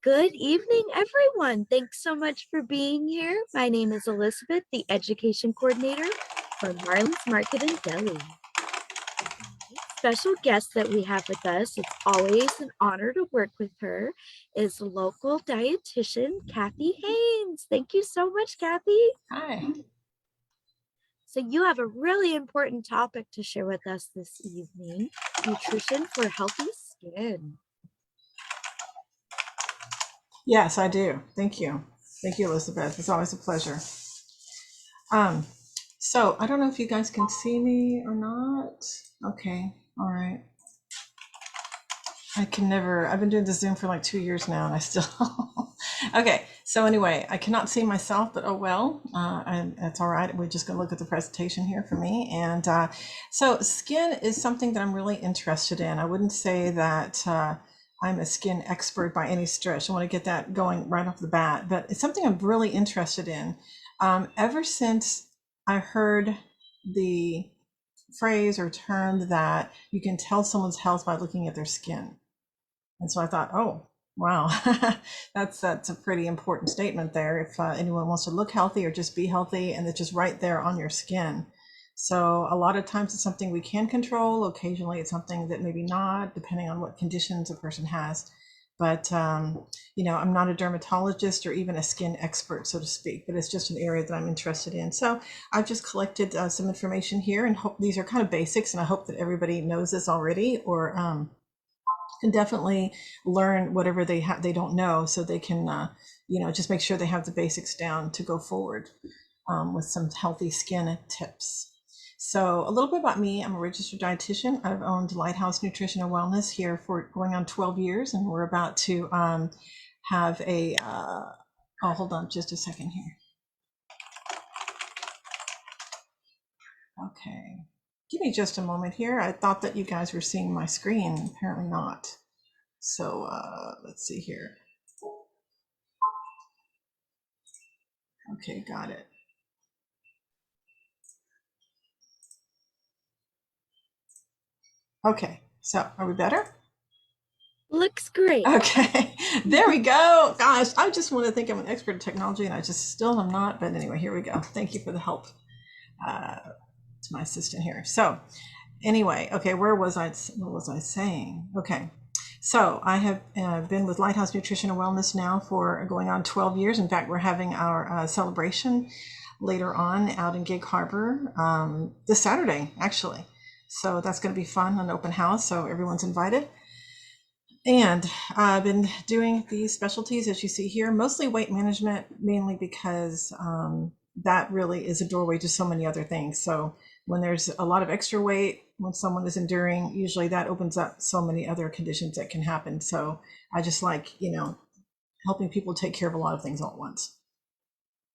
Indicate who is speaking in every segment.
Speaker 1: Good evening, everyone. Thanks so much for being here. My name is Elizabeth, the Education Coordinator for Marlene's Market and Deli. Special guest that we have with us, it's always an honor to work with her, is local dietitian Cathy Hains. Thank you so much, Cathy.
Speaker 2: Hi.
Speaker 1: So you have a really important topic to share with us this evening, nutrition for healthy skin.
Speaker 2: Yes, I do. Thank you. Thank you, Elizabeth. It's always a pleasure. So I don't know if you guys can see me or not. Okay. All right. I've been doing the Zoom for like 2 years now and I still, okay. So anyway, I cannot see myself, but oh well, and that's all right. We're just gonna look at the presentation here for me. And so skin is something that I'm really interested in. I wouldn't say that I'm a skin expert by any stretch. I want to get that going right off the bat, but it's something I'm really interested in. Ever since I heard the phrase or term that you can tell someone's health by looking at their skin. And so I thought, oh, wow, that's a pretty important statement there. If anyone wants to look healthy or just be healthy, and it's just right there on your skin. So a lot of times it's something we can control. Occasionally it's something that maybe not, depending on what conditions a person has. But, I'm not a dermatologist or even a skin expert, so to speak, but it's just an area that I'm interested in. So I've just collected some information here, and hope these are kind of basics, and I hope that everybody knows this already, or can definitely learn whatever they don't know, so they can just make sure they have the basics down to go forward with some healthy skin tips. So a little bit about me. I'm a registered dietitian. I've owned Lighthouse Nutrition and Wellness here for going on 12 years, and we're about to have a hold on just a second here. Okay, give me just a moment here. I thought that you guys were seeing my screen. Apparently not. So let's see here. Okay, got it. Okay, so are we better?
Speaker 1: Looks great.
Speaker 2: Okay, there we go. Gosh, I just want to think I'm an expert in technology, and I just still am not. But anyway, here we go. Thank you for the help to my assistant here. So anyway, okay, what was I saying? Okay, so I have been with Lighthouse Nutrition and Wellness now for going on 12 years. In fact, we're having our celebration later on out in Gig Harbor this Saturday, actually. So that's going to be fun, an open house, so everyone's invited. And I've been doing these specialties, as you see here, mostly weight management, mainly because that really is a doorway to so many other things. So when there's a lot of extra weight, when someone is enduring, usually that opens up so many other conditions that can happen. So I just like, helping people take care of a lot of things all at once.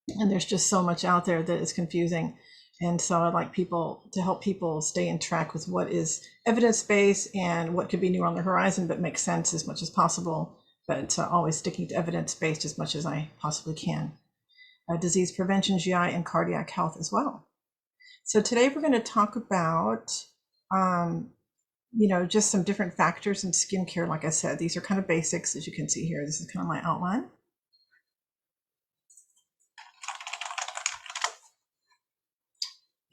Speaker 2: And there's just so much out there that is confusing. And so I'd like to help people stay in track with what is evidence-based and what could be new on the horizon, but makes sense as much as possible, but always sticking to evidence-based as much as I possibly can. Disease prevention, GI, and cardiac health as well. So today we're going to talk about, just some different factors in skincare. Like I said, these are kind of basics, as you can see here. This is kind of my outline.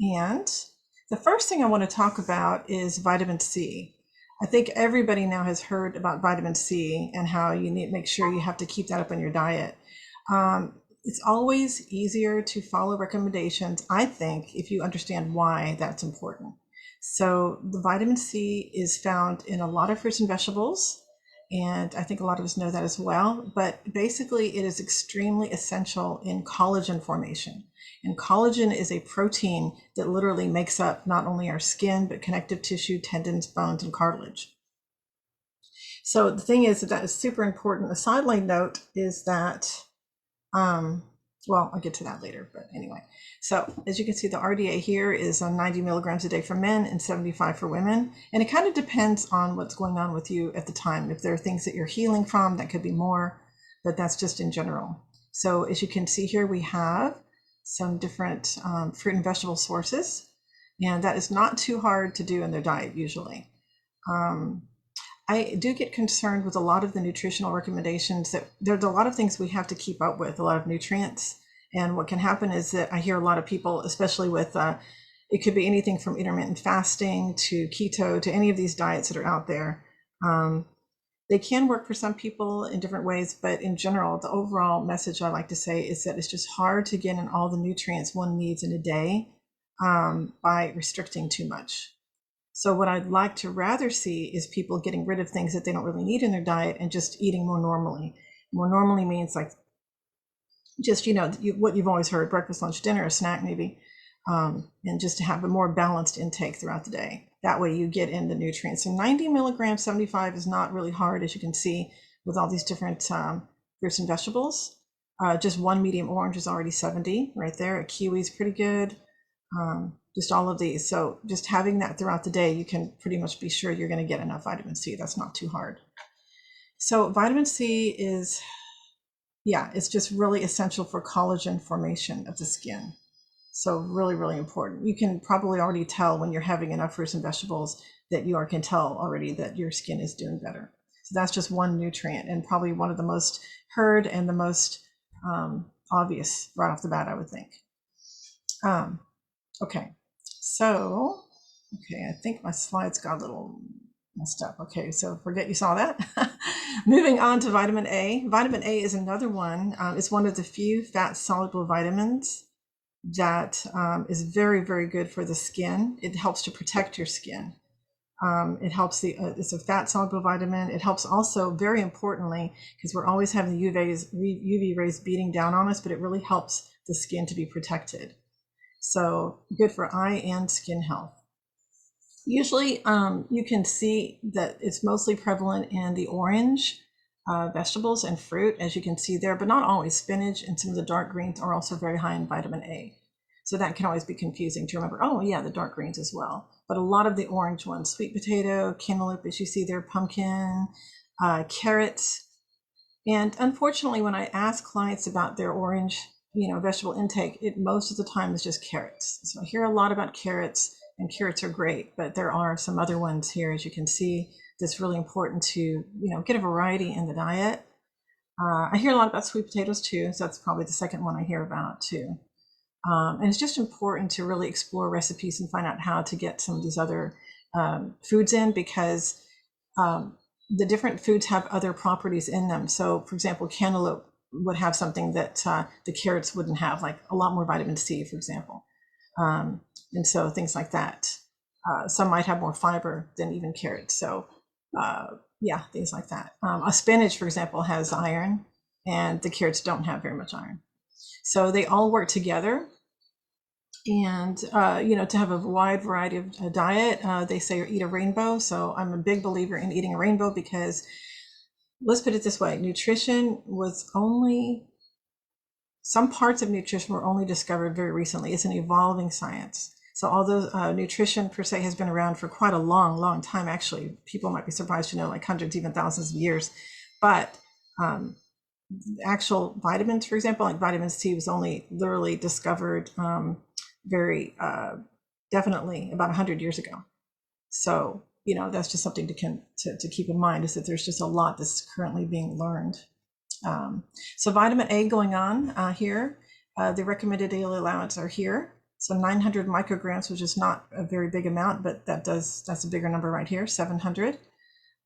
Speaker 2: And the first thing I want to talk about is vitamin C. I think everybody now has heard about vitamin C and how you need to make sure you have to keep that up on your diet. It's always easier to follow recommendations, I think, if you understand why that's important. So the vitamin C is found in a lot of fruits and vegetables, and I think a lot of us know that as well. But basically, it is extremely essential in collagen formation. And collagen is a protein that literally makes up not only our skin, but connective tissue, tendons, bones, and cartilage. So the thing is that is super important. A sideline note is that, well, I'll get to that later, but anyway. So as you can see, the RDA here is 90 milligrams a day for men and 75 for women. And it kind of depends on what's going on with you at the time. If there are things that you're healing from, that could be more, but that's just in general. So as you can see here, we have some different fruit and vegetable sources, and that is not too hard to do in their diet usually. I do get concerned with a lot of the nutritional recommendations that there's a lot of things we have to keep up with, a lot of nutrients. And what can happen is that I hear a lot of people, especially with, it could be anything from intermittent fasting to keto to any of these diets that are out there. They can work for some people in different ways, but in general, the overall message I like to say is that it's just hard to get in all the nutrients one needs in a day by restricting too much. So what I'd like to rather see is people getting rid of things that they don't really need in their diet and just eating more normally. More normally means like just, what you've always heard, breakfast, lunch, dinner, a snack maybe, and just to have a more balanced intake throughout the day. That way you get in the nutrients. So 90 milligrams, 75 is not really hard, as you can see, with all these different fruits and vegetables. Just one medium orange is already 70 right there. A kiwi is pretty good. Just all of these. So just having that throughout the day, you can pretty much be sure you're going to get enough vitamin C. That's not too hard. So vitamin C is, it's just really essential for collagen formation of the skin. So really, really important. You can probably already tell when you're having enough fruits and vegetables that you can tell already that your skin is doing better. So that's just one nutrient and probably one of the most heard and the most obvious right off the bat, I would think. Okay, so, I think my slides got a little messed up. Okay, so forget you saw that. Moving on to vitamin A. Vitamin A is another one. It's one of the few fat-soluble vitamins that is very, very good for the skin. It helps to protect your skin. It helps it's a fat-soluble vitamin. It helps also, very importantly, because we're always having the UV rays beating down on us, but it really helps the skin to be protected. So good for eye and skin health. Usually you can see that it's mostly prevalent in the orange vegetables and fruit, as you can see there, but not always. Spinach and some of the dark greens are also very high in vitamin A. So that can always be confusing to remember, oh yeah, the dark greens as well. But a lot of the orange ones, sweet potato, cantaloupe, as you see there, pumpkin, carrots. And unfortunately, when I ask clients about their orange vegetable intake, it most of the time is just carrots. So I hear a lot about carrots, and carrots are great, but there are some other ones here, as you can see, that's really important to get a variety in the diet. I hear a lot about sweet potatoes too, so that's probably the second one I hear about too. And it's just important to really explore recipes and find out how to get some of these other foods in, because the different foods have other properties in them. So for example, cantaloupe would have something that the carrots wouldn't have, like a lot more vitamin C, for example. And so things like that. Some might have more fiber than even carrots. So things like that. A spinach, for example, has iron, and the carrots don't have very much iron. So they all work together. And, to have a wide variety of diet, they say eat a rainbow. So I'm a big believer in eating a rainbow, because let's put it this way, some parts of nutrition were only discovered very recently. It's an evolving science. So although nutrition per se has been around for quite a long, long time, actually, people might be surprised to know, like hundreds, even thousands of years, but actual vitamins, for example, like vitamin C was only literally discovered very definitely about 100 years ago. So, that's just something to keep in mind, is that there's just a lot that's currently being learned. So vitamin A going on here, the recommended daily allowance are here. So 900 micrograms, which is not a very big amount, but that's a bigger number right here, 700.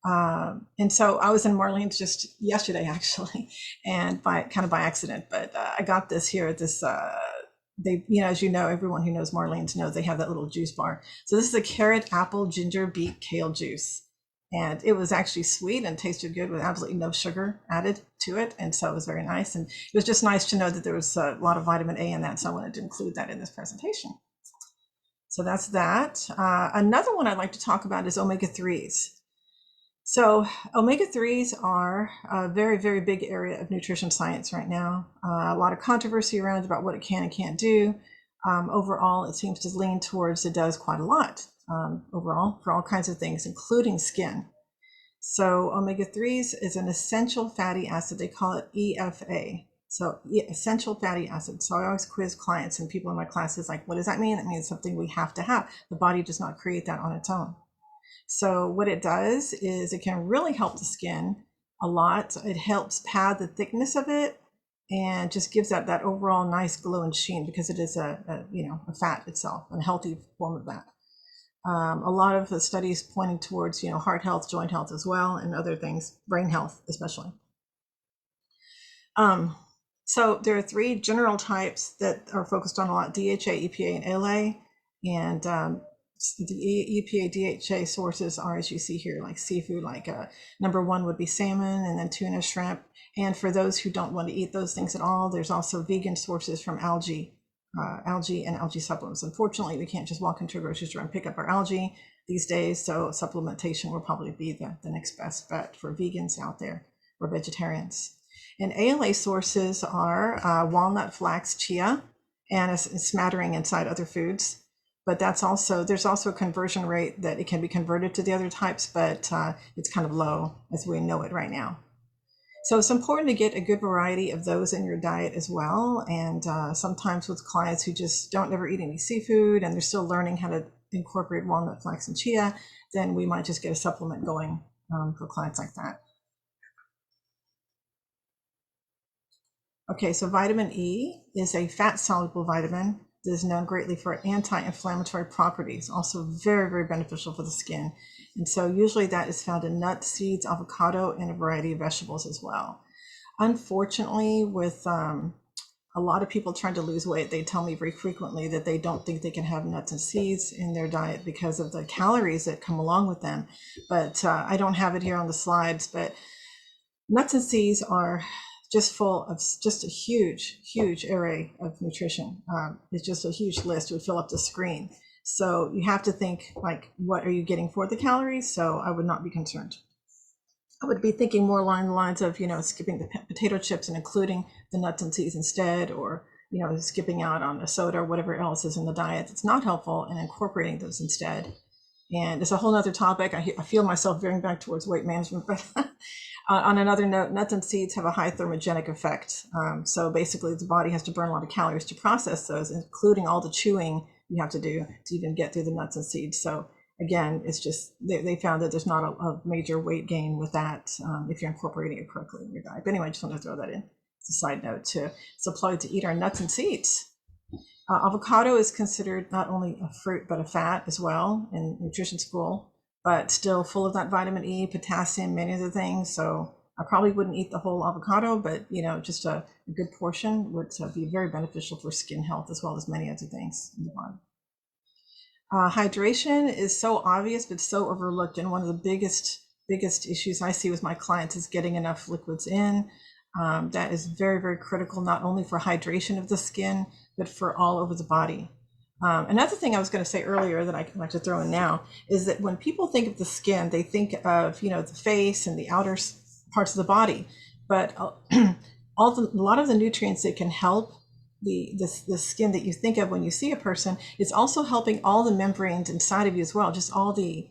Speaker 2: And so I was in Marlene's just yesterday, actually, and by accident, but I got this here at this, as everyone who knows Marlene's knows they have that little juice bar. So this is a carrot, apple, ginger, beet, kale juice. And it was actually sweet and tasted good with absolutely no sugar added to it. And so it was very nice. And it was just nice to know that there was a lot of vitamin A in that. So I wanted to include that in this presentation. So that's that. Another one I'd like to talk about is omega-3s. So omega-3s are a very, very big area of nutrition science right now. A lot of controversy around about what it can and can't do. Overall, it seems to lean towards it does quite a lot overall for all kinds of things, including skin. So omega-3s is an essential fatty acid. They call it EFA. So essential fatty acid. So I always quiz clients and people in my classes like, what does that mean? That means something we have to have. The body does not create that on its own. So what it does is it can really help the skin a lot. It helps pad the thickness of it and just gives that overall nice glow and sheen because it is a fat itself, a healthy form of that. A lot of the studies pointing towards heart health, joint health as well, and other things, brain health especially. So there are three general types that are focused on a lot: DHA, EPA, and ALA. And the EPA, DHA sources are, as you see here, like seafood. Like number one would be salmon, and then tuna, shrimp. And for those who don't want to eat those things at all, there's also vegan sources from algae and algae supplements. Unfortunately, we can't just walk into a grocery store and pick up our algae these days, so supplementation will probably be the next best bet for vegans out there or vegetarians. And ALA sources are walnut, flax, chia, and a smattering inside other foods. But there's also a conversion rate that it can be converted to the other types, but it's kind of low as we know it right now. So it's important to get a good variety of those in your diet as well. And sometimes with clients who just don't ever eat any seafood and they're still learning how to incorporate walnut, flax, and chia, then we might just get a supplement going for clients like that. Okay, so vitamin E is a fat-soluble vitamin that is known greatly for anti-inflammatory properties, also very, very beneficial for the skin. And so usually that is found in nuts, seeds, avocado, and a variety of vegetables as well. Unfortunately, with a lot of people trying to lose weight, they tell me very frequently that they don't think they can have nuts and seeds in their diet because of the calories that come along with them. But I don't have it here on the slides, but nuts and seeds are just full of just a huge array of nutrition. It's just a huge list. It would fill up the screen. So you have to think, like, what are you getting for the calories? So I would not be concerned. I would be thinking more along the lines of, skipping the potato chips and including the nuts and seeds instead, or, skipping out on a soda or whatever else is in the diet that's not helpful and incorporating those instead. And it's a whole nother topic. I feel myself veering back towards weight management, but on another note, nuts and seeds have a high thermogenic effect. So basically the body has to burn a lot of calories to process those, including all the chewing you have to do to even get through the nuts and seeds. So again, it's just, they found that there's not a major weight gain with that if you're incorporating it correctly in your diet. But anyway, I just want to throw that in. It's a side note to, it's a plug to eat our nuts and seeds. Avocado is considered not only a fruit, but a fat as well in nutrition school, but still full of that vitamin E, potassium, many other things. So I probably wouldn't eat the whole avocado, but just a good portion would be very beneficial for skin health as well as many other things in the body. Hydration is so obvious, but so overlooked. And one of the biggest issues I see with my clients is getting enough liquids in. That is very, very critical, not only for hydration of the skin, but for all over the body. Another thing I was going to say earlier that I'd like to throw in now is that when people think of the skin, they think of, the face and the outer parts of the body, but a lot of the nutrients that can help the skin that you think of when you see a person, it's also helping all the membranes inside of you as well, just all the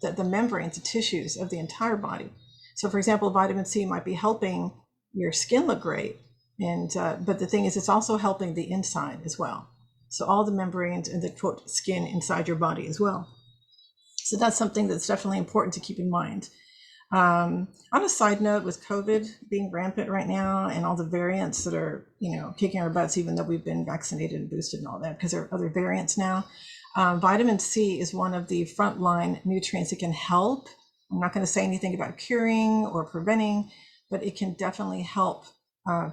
Speaker 2: membranes, the tissues of the entire body. So for example, vitamin C might be helping your skin look great, and but the thing is, it's also helping the inside as well. So all the membranes and the quote skin inside your body as well. So that's something that's definitely important to keep in mind. On a side note, with COVID being rampant right now and all the variants that are, kicking our butts, even though we've been vaccinated and boosted and all that, because there are other variants now, vitamin C is one of the frontline nutrients that can help. I'm not going to say anything about curing or preventing, but it can definitely help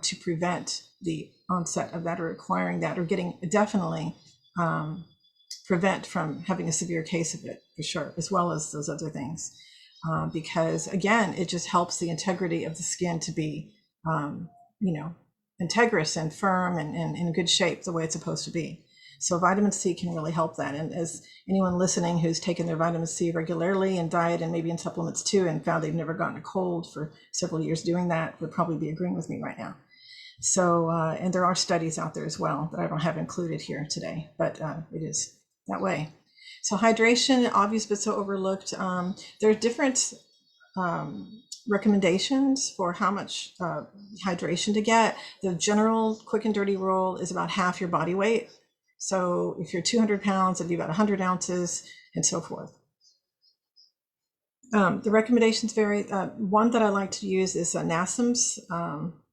Speaker 2: to prevent the onset of that or acquiring that or definitely prevent from having a severe case of it for sure, as well as those other things. Because again, it just helps the integrity of the skin to be, integrous and firm and in good shape the way it's supposed to be. So vitamin C can really help that. And as anyone listening who's taken their vitamin C regularly in diet and maybe in supplements too, and found they've never gotten a cold for several years doing that, would probably be agreeing with me right now. So, and there are studies out there as well that I don't have included here today, but it is that way. So hydration, obvious but so overlooked. There are different recommendations for how much hydration to get. The general quick and dirty rule is about half your body weight. So if you're 200 pounds, it'd be about 100 ounces and so forth. The recommendations vary. One that I like to use is NASM's.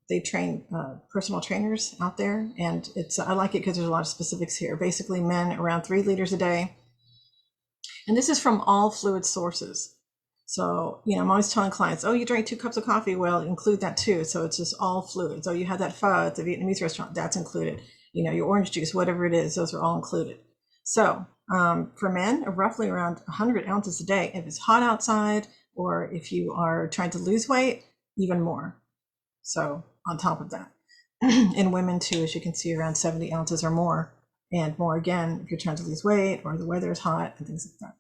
Speaker 2: They train personal trainers out there, and I like it because there's a lot of specifics here. Basically, men around 3 liters a day, and this is from all fluid sources. So, I'm always telling clients, oh, you drank 2 cups of coffee. Well, include that too. So it's just all fluids. Oh, you had that pho at the Vietnamese restaurant. That's included. Your orange juice, whatever it is, those are all included. So for men, roughly around 100 ounces a day. If it's hot outside, or if you are trying to lose weight, even more. So on top of that. In women too, as you can see, around 70 ounces or more. And more again, if you're trying to lose weight or the weather is hot and things like that.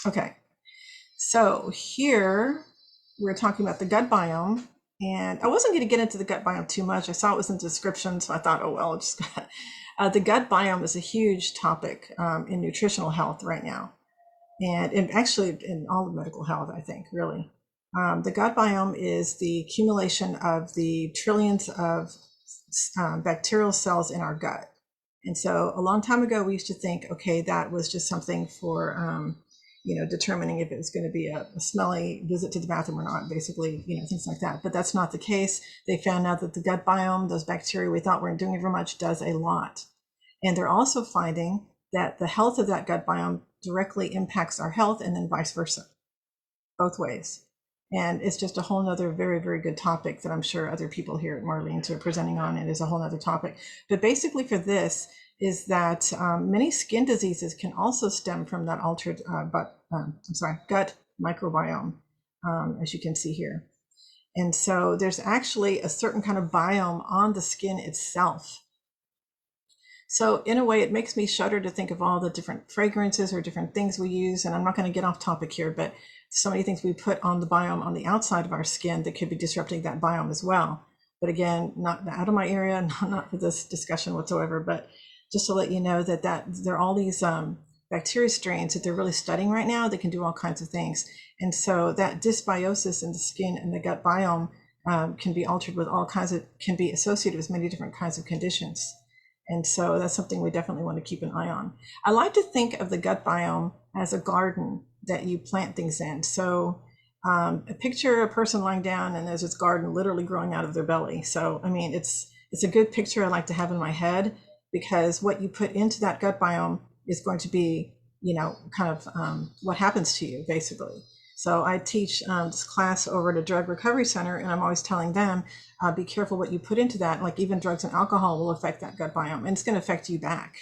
Speaker 2: Okay, so here we're talking about the gut biome, and I wasn't going to get into the gut biome too much. I saw it was in the description, so I thought, oh well, just the gut biome is a huge topic in nutritional health right now, and actually in all of medical health, I think, really. The gut biome is the accumulation of the trillions of bacterial cells in our gut. And so a long time ago, we used to think, okay, that was just something for determining if it was going to be a smelly visit to the bathroom or not, basically, things like that. But that's not the case. They found out that the gut biome, those bacteria we thought weren't doing very much, does a lot. And they're also finding that the health of that gut biome directly impacts our health, and then vice versa, both ways. And it's just a whole nother very, very good topic that I'm sure other people here at Marlene are presenting on. It is a whole nother topic. But basically for this is that many skin diseases can also stem from that altered gut microbiome, as you can see here. And so there's actually a certain kind of biome on the skin itself. So in a way, it makes me shudder to think of all the different fragrances or different things we use. And I'm not going to get off topic here, but so many things we put on the biome on the outside of our skin that could be disrupting that biome as well. But again, not out of my area, not for this discussion whatsoever, but just to let you know that there are all these bacteria strains that they're really studying right now that can do all kinds of things. And so that dysbiosis in the skin and the gut biome can be altered with can be associated with many different kinds of conditions. And so that's something we definitely want to keep an eye on. I like to think of the gut biome as a garden that you plant things in. So picture a person lying down and there's this garden literally growing out of their belly. So, I mean, it's a good picture I like to have in my head, because what you put into that gut biome is going to be, kind of what happens to you, basically. So I teach this class over at a drug recovery center, and I'm always telling them, be careful what you put into that. Like even drugs and alcohol will affect that gut biome, and it's going to affect you back.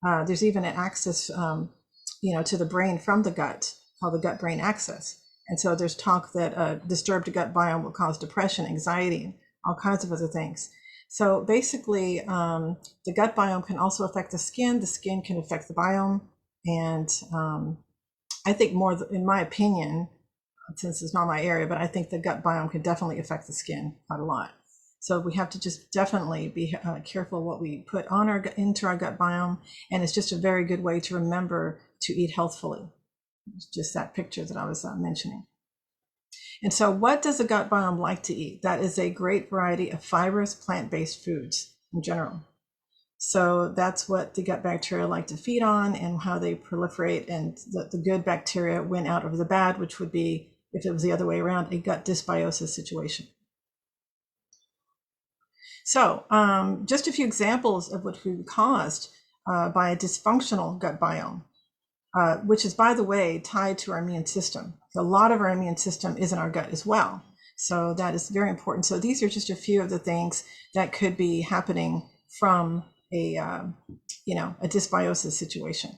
Speaker 2: There's even an axis, to the brain from the gut called the gut-brain axis. And so there's talk that a disturbed gut biome will cause depression, anxiety, and all kinds of other things. So basically, the gut biome can also affect the skin. The skin can affect the biome. And I think more, in my opinion, since it's not my area, but I think the gut biome can definitely affect the skin quite a lot. So we have to just definitely be careful what we put into our gut biome. And it's just a very good way to remember to eat healthfully. It's just that picture that I was mentioning. And so what does the gut biome like to eat? That is a great variety of fibrous plant-based foods in general. So that's what the gut bacteria like to feed on and how they proliferate, and the good bacteria win out over the bad, which would be, if it was the other way around, a gut dysbiosis situation. So just a few examples of what could be caused by a dysfunctional gut biome, which is, by the way, tied to our immune system. A lot of our immune system is in our gut as well. So that is very important. So these are just a few of the things that could be happening from a dysbiosis situation.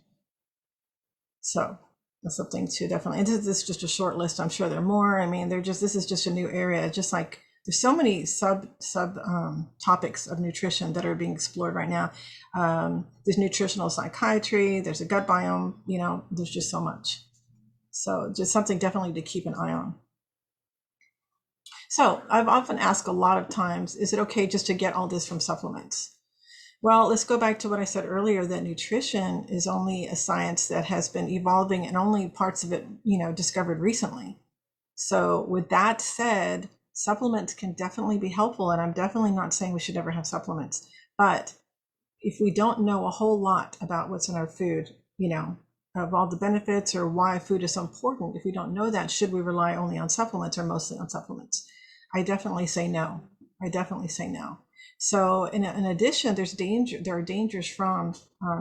Speaker 2: So that's something to definitely, and this is just a short list. I'm sure there are more. I mean, this is just a new area. Just like there's so many sub topics of nutrition that are being explored right now. There's nutritional psychiatry, there's a gut biome, there's just so much. So just something definitely to keep an eye on. So I've often asked a lot of times, is it okay just to get all this from supplements? Well, let's go back to what I said earlier, that nutrition is only a science that has been evolving, and only parts of it, discovered recently. So with that said, supplements can definitely be helpful, and I'm definitely not saying we should never have supplements. But if we don't know a whole lot about what's in our food, of all the benefits or why food is so important, if we don't know that, should we rely only on supplements or mostly on supplements? I definitely say no. I definitely say no. So in addition, there are dangers from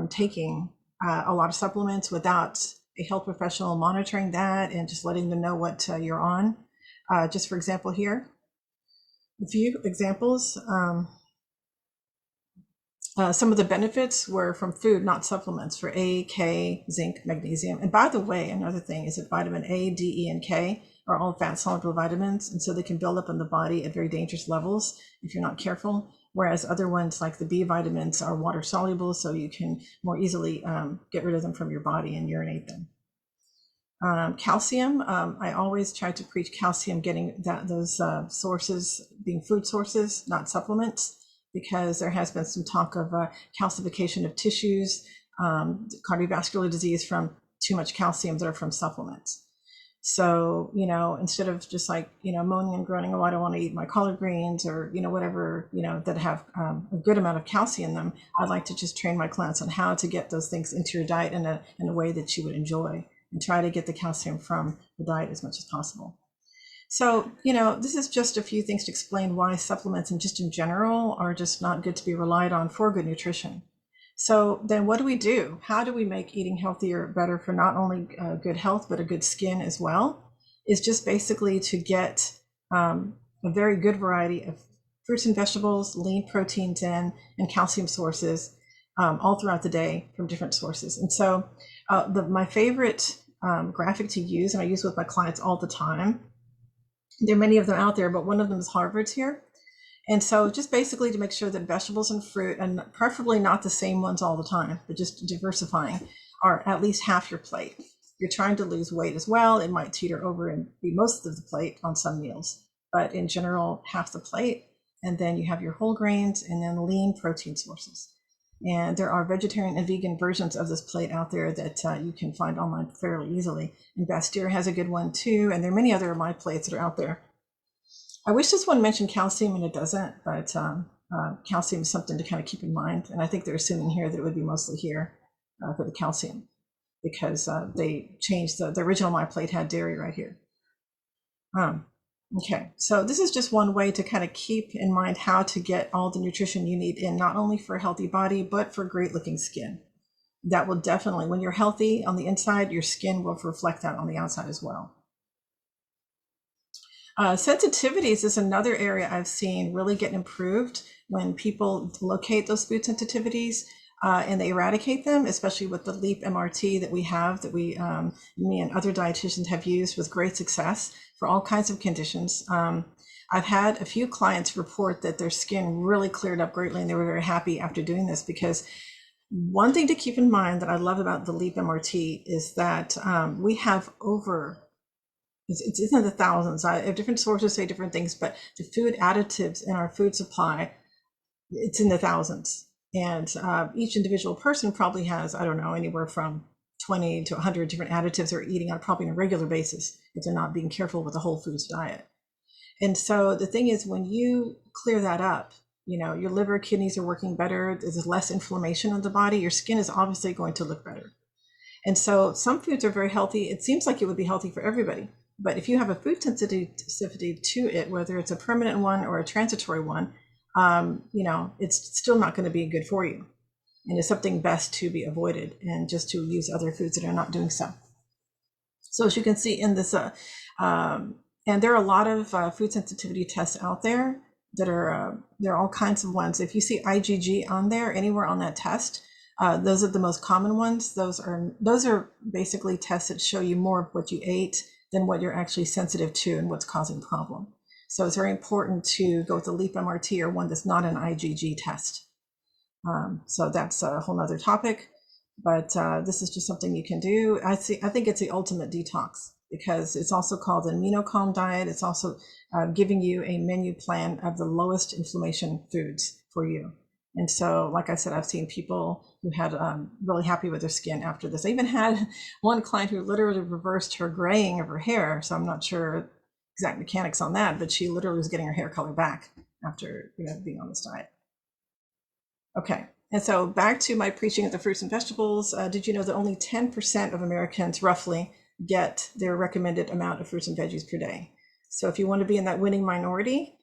Speaker 2: taking a lot of supplements without a health professional monitoring that and just letting them know what you're on. Just for example here, a few examples. Some of the benefits were from food, not supplements, for A, K, zinc, magnesium. And by the way, another thing is that vitamin A, D, E, and K are all fat soluble vitamins. And so they can build up in the body at very dangerous levels if you're not careful. Whereas other ones like the B vitamins are water soluble, so you can more easily get rid of them from your body and urinate them. Calcium, I always try to preach calcium, getting those sources being food sources, not supplements, because there has been some talk of calcification of tissues, cardiovascular disease from too much calcium that are from supplements. So, instead of just like, moaning and groaning, oh, I don't want to eat my collard greens or, whatever, that have a good amount of calcium in them, I'd like to just train my clients on how to get those things into your diet in a way that you would enjoy, and try to get the calcium from the diet as much as possible. So, this is just a few things to explain why supplements and just in general are just not good to be relied on for good nutrition. So then what do we do? How do we make eating healthier better for not only good health, but a good skin as well? Is just basically to get a very good variety of fruits and vegetables, lean proteins and calcium sources all throughout the day from different sources. And so my favorite graphic to use, and I use with my clients all the time, there are many of them out there, but one of them is Harvard's here. And so just basically to make sure that vegetables and fruit, and preferably not the same ones all the time, but just diversifying, are at least half your plate. If you're trying to lose weight as well, it might teeter over and be most of the plate on some meals, but in general, half the plate. And then you have your whole grains and then lean protein sources. And there are vegetarian and vegan versions of this plate out there that you can find online fairly easily. And Bastyr has a good one too. And there are many other of my plates that are out there. I wish this one mentioned calcium and it doesn't, but calcium is something to kind of keep in mind. And I think they're assuming here that it would be mostly here for the calcium, because they changed the original my plate had dairy right here. Okay, so this is just one way to kind of keep in mind how to get all the nutrition you need in, not only for a healthy body, but for great looking skin. That will definitely, when you're healthy on the inside, your skin will reflect that on the outside as well. Sensitivities is another area I've seen really get improved when people locate those food sensitivities and they eradicate them, especially with the LEAP MRT that we have, that me and other dietitians have used with great success for all kinds of conditions. I've had a few clients report that their skin really cleared up greatly and they were very happy after doing this, because one thing to keep in mind that I love about the LEAP MRT is that we have it's in the thousands. Different sources say different things, but the food additives in our food supply, it's in the thousands. And each individual person probably has, I don't know, anywhere from 20 to 100 different additives they're eating on probably on a regular basis if they're not being careful with the whole foods diet. And so the thing is, when you clear that up, your liver, kidneys are working better, there's less inflammation in the body, your skin is obviously going to look better. And so some foods are very healthy. It seems like it would be healthy for everybody. But if you have a food sensitivity to it, whether it's a permanent one or a transitory one, it's still not going to be good for you. And it's something best to be avoided and just to use other foods that are not doing so. So as you can see in this, and there are a lot of food sensitivity tests out there that there are all kinds of ones. If you see IgG on there, anywhere on that test, those are the most common ones. Those are basically tests that show you more of what you ate than what you're actually sensitive to and what's causing problem. So it's very important to go with the LEAP MRT or one that's not an IgG test. So that's a whole nother topic, but this is just something you can do. I think it's the ultimate detox, because it's also called an amino-calm diet. It's also giving you a menu plan of the lowest inflammation foods for you. And so, like I said, I've seen people who had really happy with their skin after this. I even had one client who literally reversed her graying of her hair. So I'm not sure exact mechanics on that, but she literally was getting her hair color back after being on this diet. Okay, And so back to my preaching of the fruits and vegetables, did you know that only 10% of Americans roughly get their recommended amount of fruits and veggies per day? So if you want to be in that winning minority,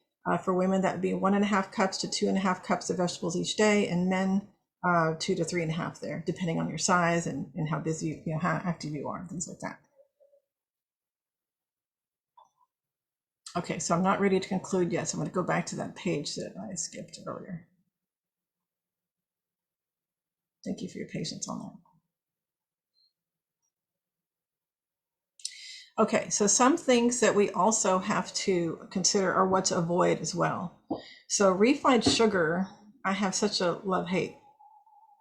Speaker 2: for women, that would be 1.5 cups to 2.5 cups of vegetables each day, and men 2 to 3.5 there, depending on your size and how busy, how active you are, and things like that. Okay, so I'm not ready to conclude yet, so I'm going to go back to that page that I skipped earlier. Thank you for your patience on that. Okay, so some things that we also have to consider are what to avoid as well. So refined sugar, I have such a love-hate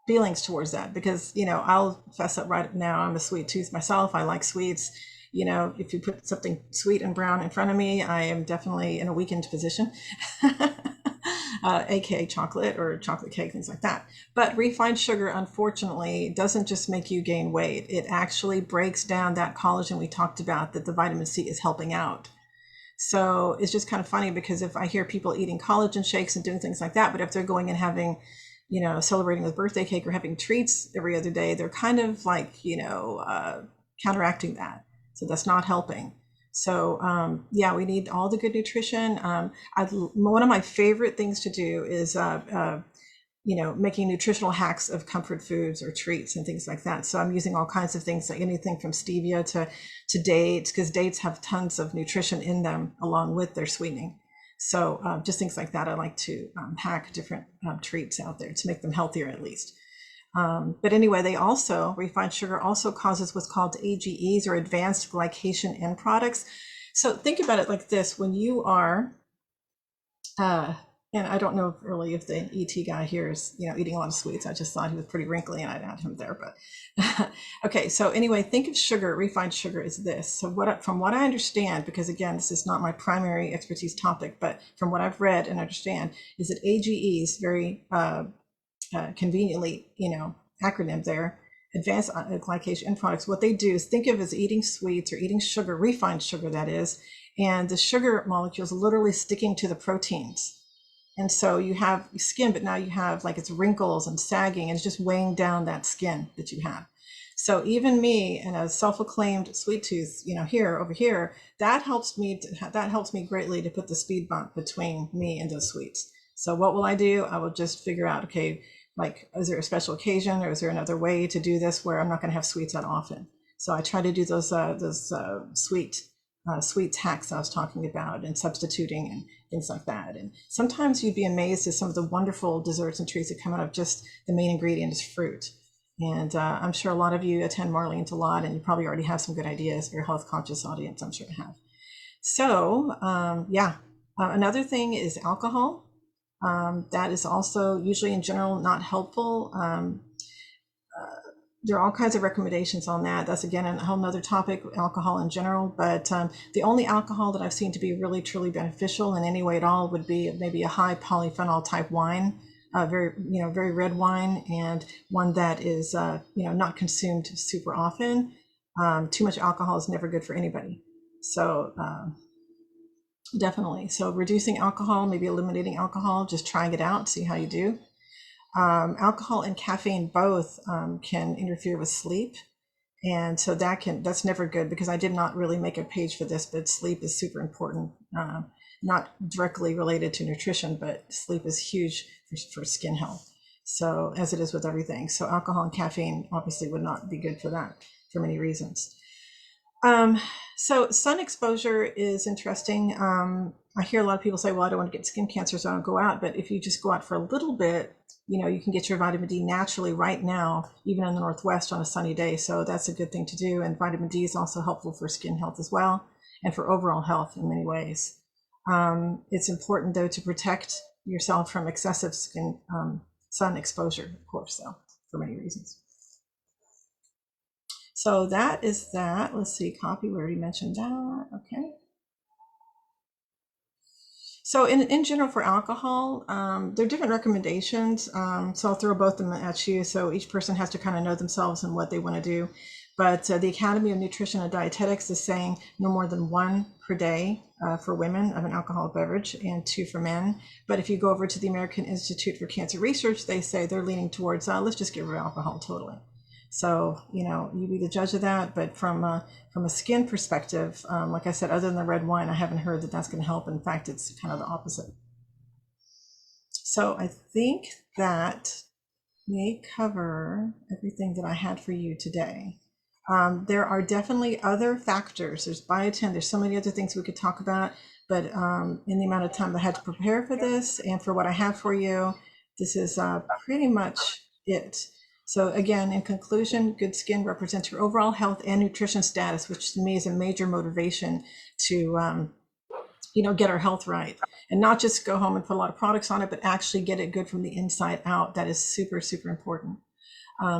Speaker 2: feelings towards that because, I'll fess up right now. I'm a sweet tooth myself. I like sweets. If you put something sweet and brown in front of me, I am definitely in a weakened position. AKA chocolate or chocolate cake, things like that. But refined sugar, unfortunately, doesn't just make you gain weight. It actually breaks down that collagen we talked about that the vitamin C is helping out. So it's just kind of funny because if I hear people eating collagen shakes and doing things like that, but if they're going and having, celebrating with birthday cake or having treats every other day, they're kind of like, counteracting that. So that's not helping. So yeah, we need all the good nutrition. One of my favorite things to do is making nutritional hacks of comfort foods or treats and things like that. So I'm using all kinds of things, like anything from stevia to dates, because dates have tons of nutrition in them along with their sweetening. So just things like that. I like to hack different treats out there to make them healthier at least. But anyway, refined sugar also causes what's called AGEs, or advanced glycation end products. So think about it like this: when you are, and I don't know really if the ET guy here is, eating a lot of sweets. I just thought he was pretty wrinkly and I'd add him there. But okay, so anyway, think of sugar. Refined sugar is this. So from what I understand, because again, this is not my primary expertise topic, but from what I've read and understand, is that AGEs, very conveniently, acronym there, advanced glycation end products. What they do is think of as eating sweets or eating sugar, refined sugar that is, and the sugar molecules literally sticking to the proteins. And so you have skin, but now you have like it's wrinkles and sagging, and it's just weighing down that skin that you have. So even me, and a self-acclaimed sweet tooth, over here, that helps me greatly to put the speed bump between me and those sweets. So what will I do? I will just figure out, okay, like, is there a special occasion, or is there another way to do this where I'm not going to have sweets that often? So I try to do those sweets hacks I was talking about, and substituting and things like that. And sometimes you'd be amazed at some of the wonderful desserts and treats that come out of just the main ingredient is fruit. And I'm sure a lot of you attend Marlene's a lot, and you probably already have some good ideas. Your health conscious audience, I'm sure, have. So yeah, another thing is alcohol. That is also usually in general not helpful. There are all kinds of recommendations on that. That's again a whole nother topic, alcohol in general. But the only alcohol that I've seen to be really truly beneficial in any way at all would be maybe a high polyphenol type wine, very red wine, and one that is not consumed super often. Too much alcohol is never good for anybody. So definitely. So reducing alcohol, maybe eliminating alcohol, just trying it out, see how you do. Alcohol and caffeine both can interfere with sleep. And so that's never good, because I did not really make a page for this, but sleep is super important. Not directly related to nutrition, but sleep is huge for skin health. So as it is with everything. So alcohol and caffeine obviously would not be good for that for many reasons. So sun exposure is interesting. I hear a lot of people say, well, I don't want to get skin cancer, so I don't go out. But if you just go out for a little bit, you can get your vitamin D naturally right now, even in the Northwest on a sunny day. So that's a good thing to do. And vitamin D is also helpful for skin health as well, and for overall health in many ways. It's important, though, to protect yourself from excessive sun exposure, of course, though, for many reasons. So that is that. Let's see, copy, we already mentioned that. Okay. So in general for alcohol, there are different recommendations. So I'll throw both of them at you. So each person has to kind of know themselves and what they want to do. But the Academy of Nutrition and Dietetics is saying no more than one per day for women of an alcoholic beverage and two for men. But if you go over to the American Institute for Cancer Research, they say they're leaning towards let's just get rid of alcohol totally. So, you be the judge of that. But from a skin perspective, like I said, other than the red wine, I haven't heard that that's going to help. In fact, it's kind of the opposite. So I think that may cover everything that I had for you today. There are definitely other factors. There's biotin. There's so many other things we could talk about. But in the amount of time I had to prepare for this and for what I have for you, this is pretty much it. So again, in conclusion, good skin represents your overall health and nutrition status, which to me is a major motivation to get our health right, and not just go home and put a lot of products on it, but actually get it good from the inside out. That is super, super important.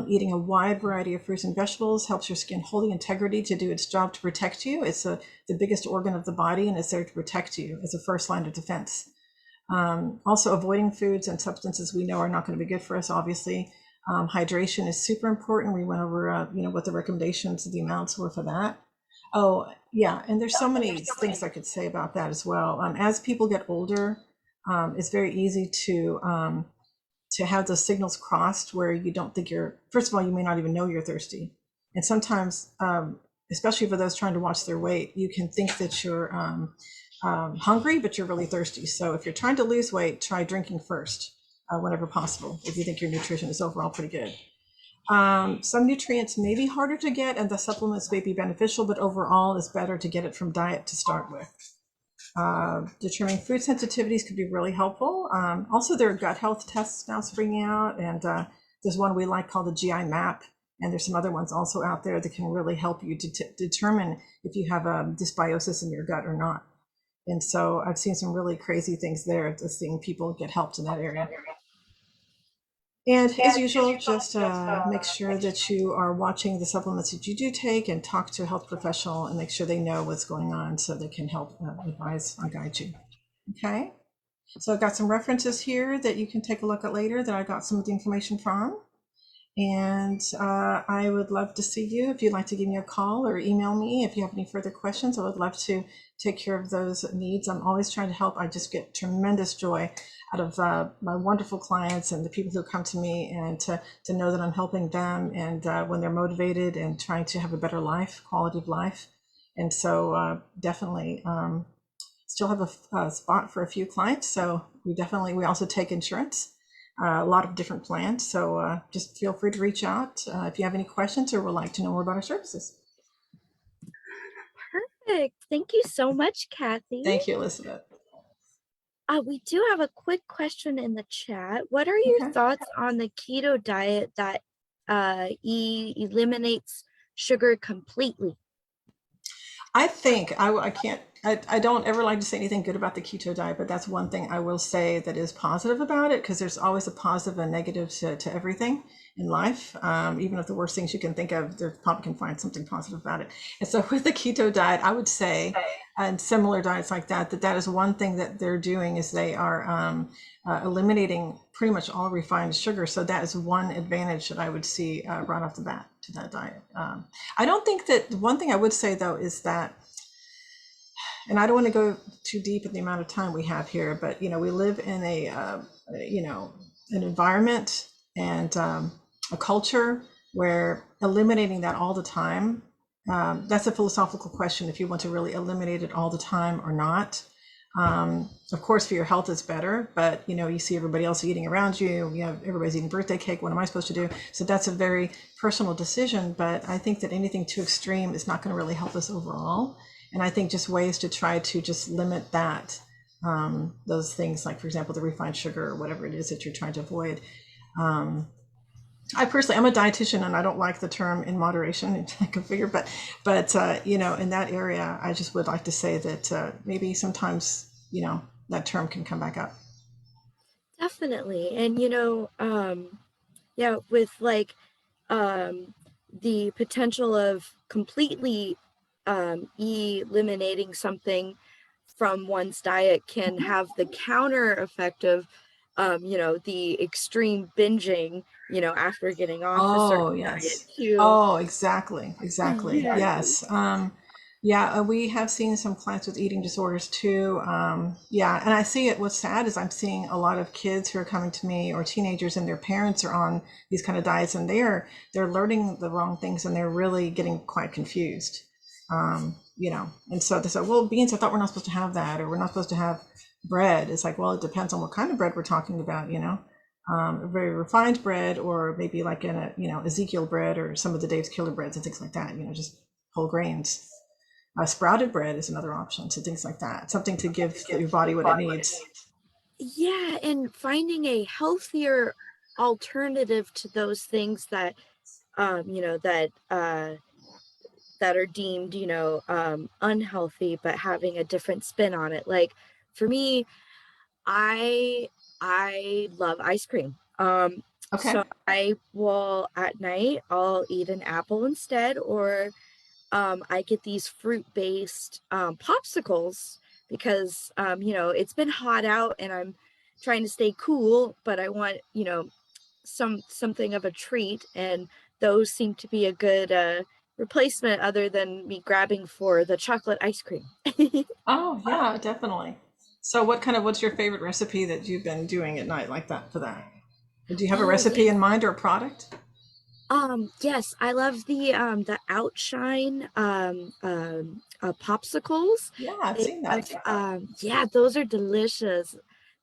Speaker 2: Eating a wide variety of fruits and vegetables helps your skin hold the integrity to do its job to protect you. It's the biggest organ of the body, and it's there to protect you as a first line of defense. Also, avoiding foods and substances we know are not going to be good for us, obviously. Hydration is super important. We went over, what the recommendations, the amounts were for that. Oh, yeah, and there's so many things I could say about that as well. As people get older, it's very easy to have those signals crossed where you don't think first of all, you may not even know you're thirsty. And sometimes, especially for those trying to watch their weight, you can think that you're hungry, but you're really thirsty. So if you're trying to lose weight, try drinking first, whenever possible, if you think your nutrition is overall pretty good. Some nutrients may be harder to get and the supplements may be beneficial, but overall it's better to get it from diet to start with. Determining food sensitivities could be really helpful. Also, there are gut health tests now springing out, and there's one we like called the GI map, and there's some other ones also out there that can really help you to determine if you have a dysbiosis in your gut or not. And so I've seen some really crazy things there, just seeing people get helped in that area. And as usual, just make sure that you are watching the supplements that you do take and talk to a health professional and make sure they know what's going on so they can help advise and guide you. Okay? So I've got some references here that you can take a look at later that I got some of the information from. And I would love to see you. If you'd like to give me a call or email me if you have any further questions, I would love to take care of those needs. I'm always trying to help. I just get tremendous joy out of my wonderful clients and the people who come to me, and to know that I'm helping them, and when they're motivated and trying to have a better life, quality of life. And so definitely still have a spot for a few clients. So we also take insurance. A lot of different plans. So just feel free to reach out if you have any questions or would like to know more about our services.
Speaker 1: Perfect. Thank you so much, Cathy.
Speaker 2: Thank you, Elizabeth.
Speaker 1: We do have a quick question in the chat. What are your thoughts on the keto diet that eliminates sugar completely?
Speaker 2: I think I don't ever like to say anything good about the keto diet, but that's one thing I will say that is positive about it, because there's always a positive and negative to everything in life. Even if the worst things you can think of, there probably can find something positive about it. And so with the keto diet, I would say, and similar diets like that is one thing that they're doing, is they are eliminating pretty much all refined sugar. So that is one advantage that I would see right off the bat to that diet. I don't think that, one thing I would say though is that, and I don't want to go too deep in the amount of time we have here, but we live in an environment and a culture where eliminating that all the time, that's a philosophical question, if you want to really eliminate it all the time or not. Of course, for your health, it's better, but you see everybody else eating around you. Everybody's eating birthday cake. What am I supposed to do? So that's a very personal decision. But I think that anything too extreme is not going to really help us overall. And I think just ways to try to just limit that, those things, like, for example, the refined sugar or whatever it is that you're trying to avoid. I personally, I'm a dietitian, and I don't like the term in moderation. I can figure, but in that area, I just would like to say that maybe sometimes that term can come back up.
Speaker 1: Definitely. And with like the potential of completely eliminating something from one's diet can have the counter effect of the extreme binging, after getting off a
Speaker 2: Oh,
Speaker 1: certain diet
Speaker 2: yes.
Speaker 1: too.
Speaker 2: Oh, exactly. Exactly.
Speaker 1: Yes.
Speaker 2: Yes. Yeah, we have seen some clients with eating disorders too. Yeah, and I see it. What's sad is I'm seeing a lot of kids who are coming to me or teenagers and their parents are on these kind of diets and they're learning the wrong things and they're really getting quite confused. And so they say, well, beans, I thought we're not supposed to have that, or we're not supposed to have bread. It's like, well, it depends on what kind of bread we're talking about. Very refined bread, or maybe like in Ezekiel bread or some of the Dave's Killer breads and things like that. Just whole grains. Sprouted bread is another option. So things like that, something to give your body what it needs.
Speaker 1: Yeah, and finding a healthier alternative to those things that that are deemed, unhealthy, but having a different spin on it. Like for me, I I love ice cream.
Speaker 2: Okay.
Speaker 1: So I will at night I'll eat an apple instead, or I get these fruit-based popsicles because it's been hot out and I'm trying to stay cool, but I want, something of a treat, and those seem to be a good replacement other than me grabbing for the chocolate ice cream.
Speaker 2: Oh yeah, definitely. So what's your favorite recipe that you've been doing at night like that for that? Do you have a
Speaker 1: Oh
Speaker 2: recipe
Speaker 1: yeah.
Speaker 2: in mind or a product?
Speaker 1: Yes, I love the Outshine popsicles.
Speaker 2: Yeah, I've
Speaker 1: They
Speaker 2: seen that.
Speaker 1: have yeah, those are delicious.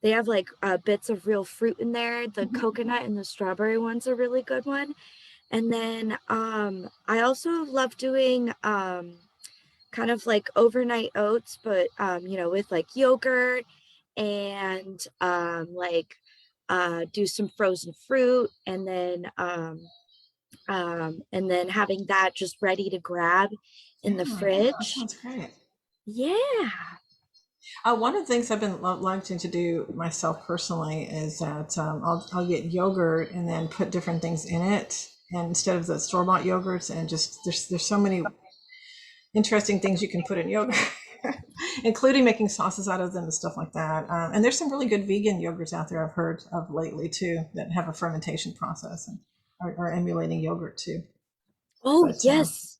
Speaker 1: They have like bits of real fruit in there. The
Speaker 2: Mhm.
Speaker 1: coconut and the strawberry one's a really good one. And then I also love doing kind of like overnight oats, but with like yogurt and like do some frozen fruit, and then having that just ready to grab in the
Speaker 2: Yeah, that
Speaker 1: fridge.
Speaker 2: sounds great.
Speaker 1: Yeah.
Speaker 2: One of the things I've been liking to do myself personally is that I'll get yogurt and then put different things in it, and instead of the store bought yogurts, and just there's so many interesting things you can put in yogurt, including making sauces out of them and stuff like that. And there's some really good vegan yogurts out there I've heard of lately too that have a fermentation process and are emulating yogurt too.
Speaker 1: Oh,
Speaker 2: But
Speaker 1: yes.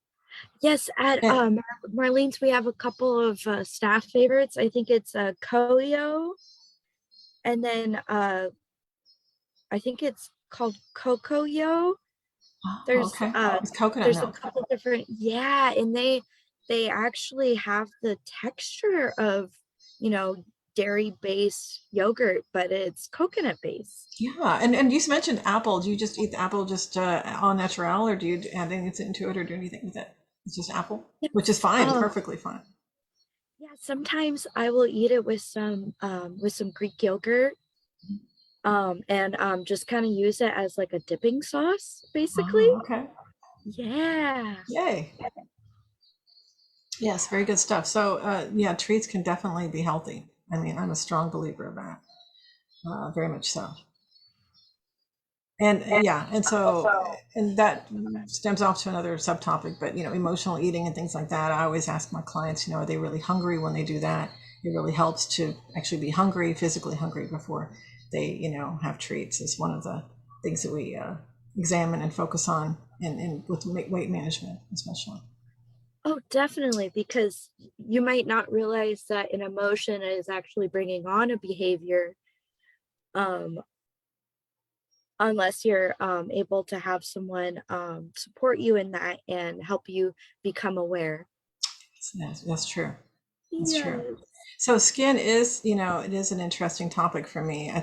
Speaker 1: Yes, at
Speaker 2: and,
Speaker 1: Marlene's we have a couple of staff favorites. I think it's Koyo, and then I think it's called Cocoyo.
Speaker 2: oh,
Speaker 1: There's
Speaker 2: okay, it's coconut
Speaker 1: there's a
Speaker 2: milk.
Speaker 1: couple different, yeah, and they actually have the texture of, you know, dairy-based yogurt, but it's coconut based.
Speaker 2: Yeah, and you mentioned apple. Do you just eat the apple just au natural, or do you add anything into it, or do anything with it? It's just apple, which is
Speaker 1: Yes.
Speaker 2: fine, perfectly fine.
Speaker 1: Yeah, sometimes I will eat it with some Greek yogurt, and just kind of use it as like a dipping sauce, basically.
Speaker 2: Oh, okay.
Speaker 1: Yeah.
Speaker 2: Yay. Yes, very good stuff. So, yeah, treats can definitely be healthy. I mean, I'm a strong believer of that. Very much so. And yeah, and that stems off to another subtopic, but emotional eating and things like that. I always ask my clients, are they really hungry when they do that? It really helps to actually be hungry, physically hungry before they, have treats. Is one of the things that we examine and focus on in with weight management, especially.
Speaker 1: Oh, definitely, because you might not realize that an emotion is actually bringing on a behavior, um, unless you're able to have someone support you in that and help you become aware.
Speaker 2: That's true. That's true.
Speaker 1: Yes.
Speaker 2: So skin is, it is an interesting topic for me. I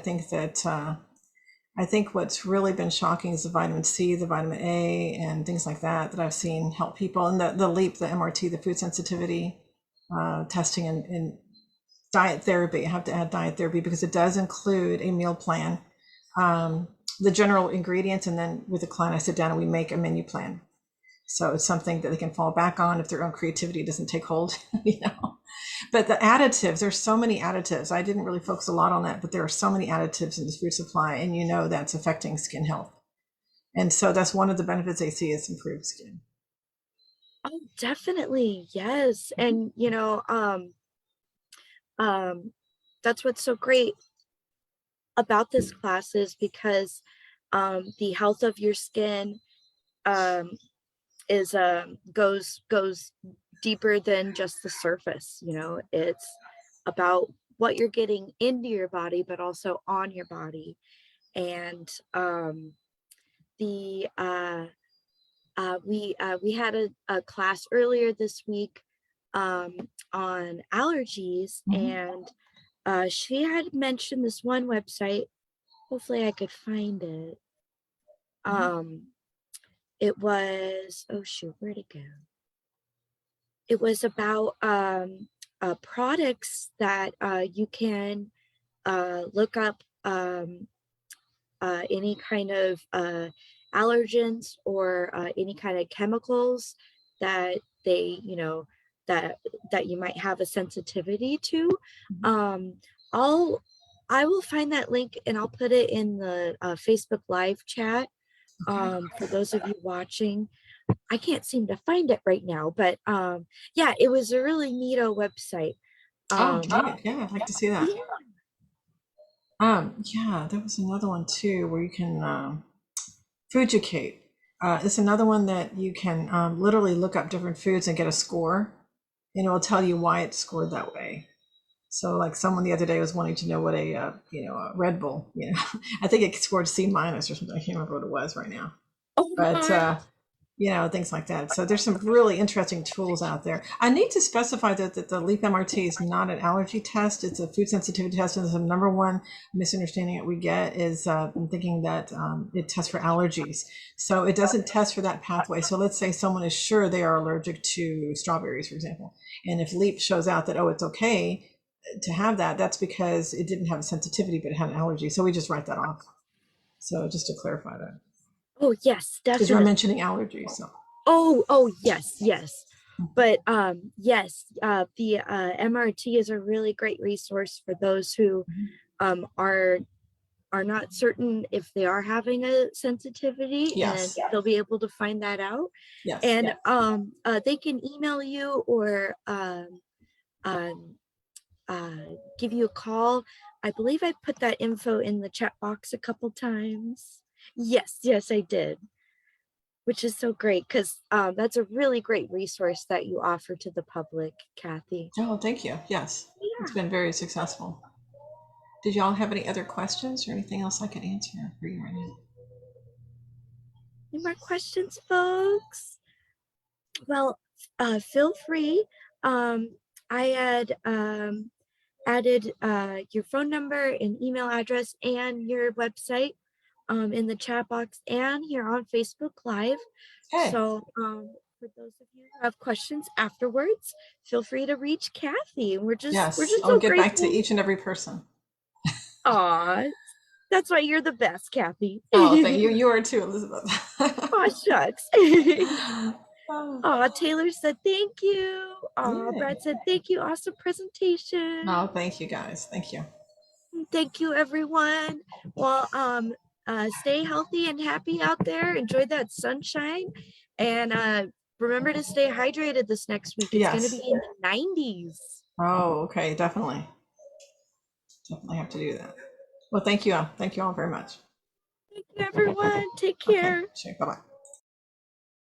Speaker 2: think what's really been shocking is the vitamin C, the vitamin A, and things like that that I've seen help people. And the LEAP, the MRT, the food sensitivity testing, and diet therapy. I have to add diet therapy because it does include a meal plan, um, the general ingredients, and then with the client, I sit down and we make a menu plan. So it's something that they can fall back on if their own creativity doesn't take hold, you know. But the additives, there's so many additives. I didn't really focus a lot on that, but there are so many additives in this food supply, and that's affecting skin health. And so that's one of the benefits they see is improved skin.
Speaker 1: Oh, definitely. Yes. And um that's what's so great about this class is because the health of your skin um, is goes deeper than just the surface. You know, it's about what you're getting into your body, but also on your body. And the we had a class earlier this week on allergies,
Speaker 2: Mhm.
Speaker 1: and she had mentioned this one website. Hopefully, I could find it.
Speaker 2: Mhm.
Speaker 1: Um, it was, oh shoot, where'd it go? It was about products that you can look up any kind of allergens or any kind of chemicals that they, you know, that that you might have a sensitivity to.
Speaker 2: Mhm.
Speaker 1: Um, I'll I will find that link and I'll put it in the Facebook Live chat
Speaker 2: Okay.
Speaker 1: for those of you watching. I can't seem to find it right now, but yeah, it was a really neato website.
Speaker 2: Oh,
Speaker 1: Um,
Speaker 2: neat. Yeah, I'd like to see that.
Speaker 1: yeah.
Speaker 2: Yeah, there was another one too where you can Fujicate. It's another one that you can literally look up different foods and get a score, and it will tell you why it's scored that way. So, like someone the other day was wanting to know what a Red Bull, I think it scored C minus or something. I can't remember what it was right now,
Speaker 1: Oh
Speaker 2: but
Speaker 1: my.
Speaker 2: things like that. So there's some really interesting tools out there. I need to specify that the Leap MRT is not an allergy test. It's a food sensitivity test. And the number one misunderstanding that we get is thinking that it tests for allergies. So it doesn't test for that pathway. So let's say someone is sure they are allergic to strawberries, for example. And if Leap shows out that, oh, it's okay to have that, that's because it didn't have a sensitivity, but it had an allergy. So we just write that off. So just to clarify that,
Speaker 1: Oh yes,
Speaker 2: because you were
Speaker 1: definitely.
Speaker 2: mentioning allergies. So.
Speaker 1: Oh yes, yes. But yes, the MRT is a really great resource for those who
Speaker 2: Mhm.
Speaker 1: um are are not certain if they are having a sensitivity, and
Speaker 2: Yes.
Speaker 1: they'll be able to find that out.
Speaker 2: Yes.
Speaker 1: And they can email you or um give you a call. I believe I put that info in the chat box a couple times. Yes, yes, I did, which is so great because that's a really great resource that you offer to the public, Cathy.
Speaker 2: Oh, thank you. Yes, it's
Speaker 1: Yeah.
Speaker 2: been very successful. Did y'all have any other questions or anything else I could answer for you right now?
Speaker 1: Any more questions, folks? Well, feel free. Um, I had added your phone number and email address and your website in the chat box and here on Facebook Live.
Speaker 2: Okay.
Speaker 1: So for those of you who have questions afterwards, feel free to reach Cathy. We're
Speaker 2: Yes,
Speaker 1: just
Speaker 2: I'll
Speaker 1: so
Speaker 2: get back to
Speaker 1: grateful.
Speaker 2: each and every person.
Speaker 1: Aw, that's why you're the best, Cathy.
Speaker 2: Oh, thank you. You are too, Elizabeth.
Speaker 1: Aw, shucks.
Speaker 2: Oh,
Speaker 1: Aw, Taylor said thank you. Aw,
Speaker 2: yay.
Speaker 1: Brad said thank you. Awesome presentation.
Speaker 2: Oh, thank you guys. Thank you.
Speaker 1: Thank you, everyone. Well, stay healthy and happy out there. Enjoy that sunshine, and remember to stay hydrated this next week. It's going to be
Speaker 2: Yes.
Speaker 1: in the 90s.
Speaker 2: Oh, okay. Definitely. Definitely have to do that. Well, thank you. Thank you all very much.
Speaker 1: Thank you, everyone. Take
Speaker 2: Okay.
Speaker 1: care.
Speaker 2: Sure. Bye bye.